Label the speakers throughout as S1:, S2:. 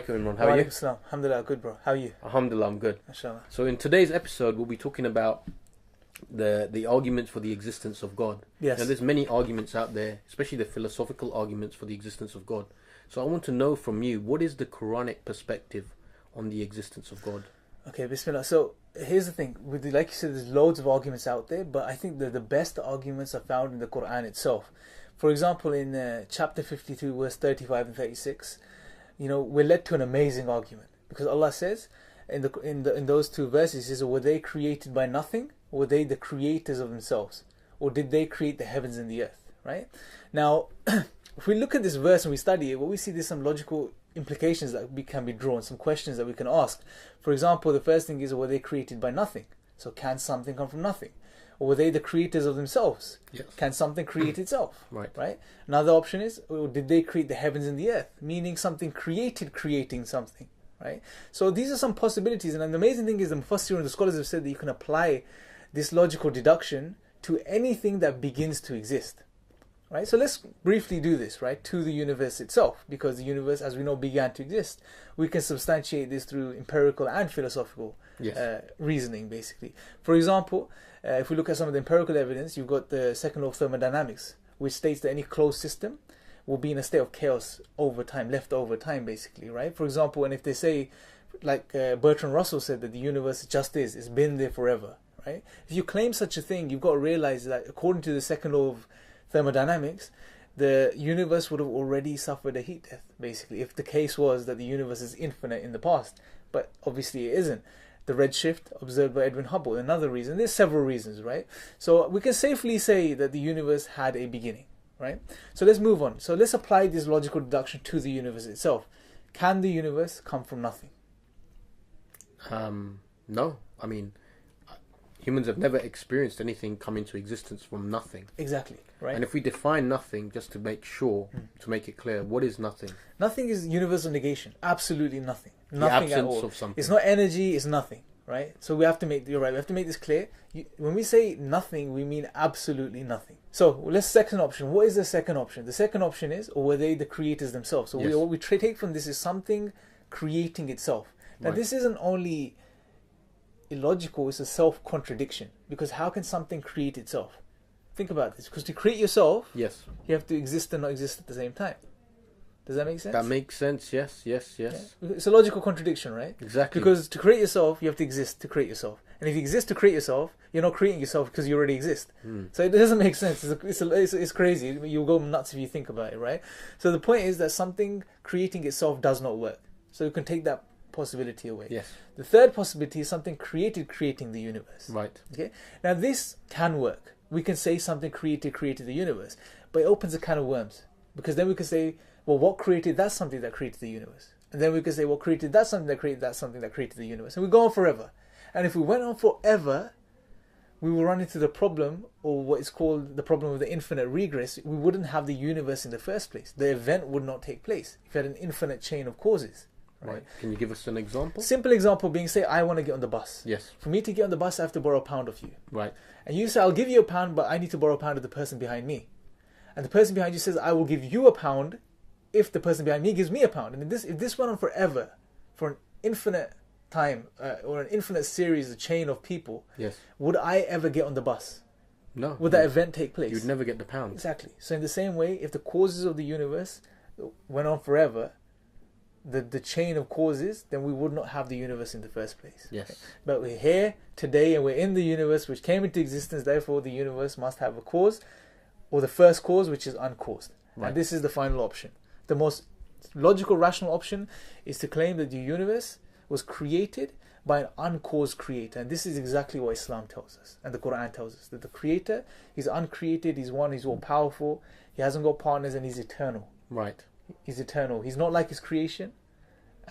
S1: alaikum, Imran. How are you?
S2: Walaikum salam. Alhamdulillah, good bro. How are you?
S1: Alhamdulillah, I'm good.
S2: Mashallah.
S1: So in today's episode, we'll be talking about the arguments for the existence of God.
S2: Yes.
S1: Now, there's many arguments out there, especially the philosophical arguments for the existence of God. So I want to know from you, what is the Quranic perspective on the existence of God?
S2: Okay, Bismillah. So here's the thing. Like you said, there's loads of arguments out there, but I think that the best arguments are found in the Quran itself. For example, in chapter 52, verse 35 and 36, we're led to an amazing argument, because Allah says in those two verses, He says, were they created by nothing? Or were they the creators of themselves? Or did they create the heavens and the earth? Right? Now, if we look at this verse and we study it, what we see, there's some logical implications that can be drawn, some questions that we can ask. For example, the first thing is, were they created by nothing? So can something come from nothing? Or were they the creators of themselves?
S1: Yes.
S2: Can something create itself?
S1: Right.
S2: Another option is, or did they create the heavens and the earth? Meaning something creating something. Right? So these are some possibilities. And the amazing thing is, the Mufassir and the scholars have said that you can apply this logical deduction to anything that begins to exist. Right? So let's briefly do this, right, to the universe itself, because the universe, as we know, began to exist. We can substantiate this through empirical and philosophical reasoning, basically. For example, if we look at some of the empirical evidence, you've got the second law of thermodynamics, which states that any closed system will be in a state of chaos over time, left over time, basically, right? For example, and if they say, like Bertrand Russell said, that the universe just is, it's been there forever, right? If you claim such a thing, you've got to realize that according to the second law of thermodynamics, the universe would have already suffered a heat death, basically, if the case was that the universe is infinite in the past. But obviously it isn't. The redshift observed by Edwin Hubble, another reason. There's several reasons, right? So we can safely say that the universe had a beginning, right? So let's move on. So let's apply this logical deduction to the universe itself. Can the universe come from nothing?
S1: No. I mean, humans have never experienced anything come into existence from nothing.
S2: Exactly, right?
S1: And if we define nothing, just to make sure, to make it clear, what is nothing?
S2: Nothing is universal negation. Absolutely nothing.
S1: The
S2: Nothing at
S1: absence
S2: all.
S1: of something.
S2: It's not energy, it's nothing, right? So we have to make, you're right, we have to make this clear. When we say nothing, we mean absolutely nothing. So let's second option. What is the second option? The second option is, or were they the creators themselves? So
S1: Yes.
S2: what we take from this is something creating itself. Now this isn't only illogical, it's a self-contradiction. Because how can something create itself? Think about this. Because to create yourself,
S1: Yes.
S2: you have to exist and not exist at the same time. Does that make sense?
S1: That makes sense. Yes.
S2: Yeah. It's a logical contradiction, right?
S1: Exactly.
S2: Because to create yourself, you have to exist to create yourself. And if you exist to create yourself, you're not creating yourself because you already exist. So it doesn't make sense. It's crazy. You'll go nuts if you think about it, right? So the point is that something creating itself does not work. So you can take that possibility away.
S1: Yes.
S2: The third possibility is something creating the universe.
S1: Right.
S2: Okay. Now this can work. We can say something created the universe, but it opens a can of worms, because then we can say, well, what created that something that created the universe? And then we can say, what created that something that created that something that created the universe? And we go on forever. And if we went on forever, we will run into the problem, or what is called the problem of the infinite regress. We wouldn't have the universe in the first place. The event would not take place if you had an infinite chain of causes. Right?
S1: Can you give us an example?
S2: Simple example being, say, I want to get on the bus.
S1: Yes.
S2: For me to get on the bus, I have to borrow £1 of you.
S1: Right.
S2: And you say, I'll give you £1, but I need to borrow £1 of the person behind me. And the person behind you says, I will give you £1 if the person behind me gives me £1. And if this went on forever, for an infinite time, or an infinite series, a chain of people,
S1: Yes.
S2: would I ever get on the bus?
S1: No.
S2: Would that event take place?
S1: You'd never get the pound.
S2: Exactly. So in the same way, if the causes of the universe went on forever, the chain of causes, then we would not have the universe in the first place.
S1: Yes.
S2: But we're here today and we're in the universe which came into existence, therefore the universe must have a cause, or the first cause, which is uncaused.
S1: Right.
S2: And this is the final option. The most logical, rational option is to claim that the universe was created by an uncaused creator. And this is exactly what Islam tells us, and the Quran tells us, that the creator, he's uncreated, he's one, he's all powerful, he hasn't got partners, and he's eternal.
S1: Right.
S2: He's eternal. He's not like his creation,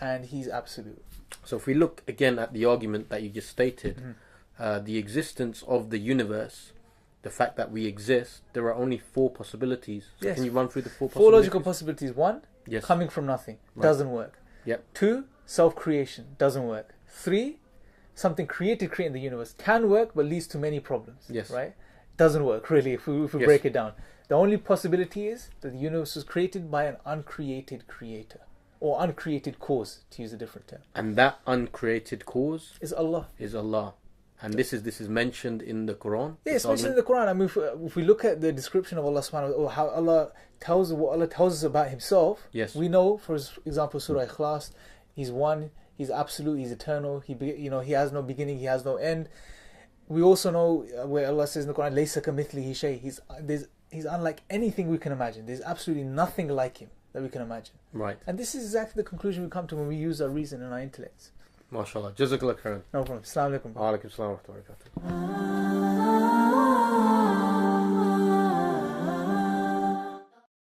S2: and he's absolute.
S1: So if we look again at the argument that you just stated, the existence of the universe, the fact that we exist, there are only 4 possibilities. So
S2: Yes.
S1: can you run through the 4
S2: Four
S1: possibilities?
S2: logical possibilities. 1,
S1: Yes.
S2: coming from nothing.
S1: Right.
S2: Doesn't work.
S1: Yep.
S2: 2, self-creation. Doesn't work. 3, something creating the universe. Can work, but leads to many problems.
S1: Yes.
S2: Right? Doesn't work, really, if we
S1: Yes.
S2: break it down. The only possibility is that the universe was created by an uncreated creator. or uncreated cause, to use a different term.
S1: And that uncreated cause
S2: Is Allah.
S1: is Allah. And this is mentioned in the Quran.
S2: Yeah, it's mentioned in the Quran. I mean, if we look at the description of Allah subhanahu wa ta'ala, or how Allah tells us about Himself,
S1: Yes.
S2: we know, for example, Surah Ikhlas, He's one, He's absolute, He's eternal, He has no beginning, He has no end. We also know where Allah says in the Quran, "Laysa kamithlihi shay." He's unlike anything we can imagine. There's absolutely nothing like Him that we can imagine.
S1: Right.
S2: And this is exactly the conclusion we come to when we use our reason and our intellects.
S1: MashaAllah. Jazakallah khairan.
S2: No problem. Assalamu alaikum.
S1: Wa alaikum assalam wa rahmatullahi wa barakatuh.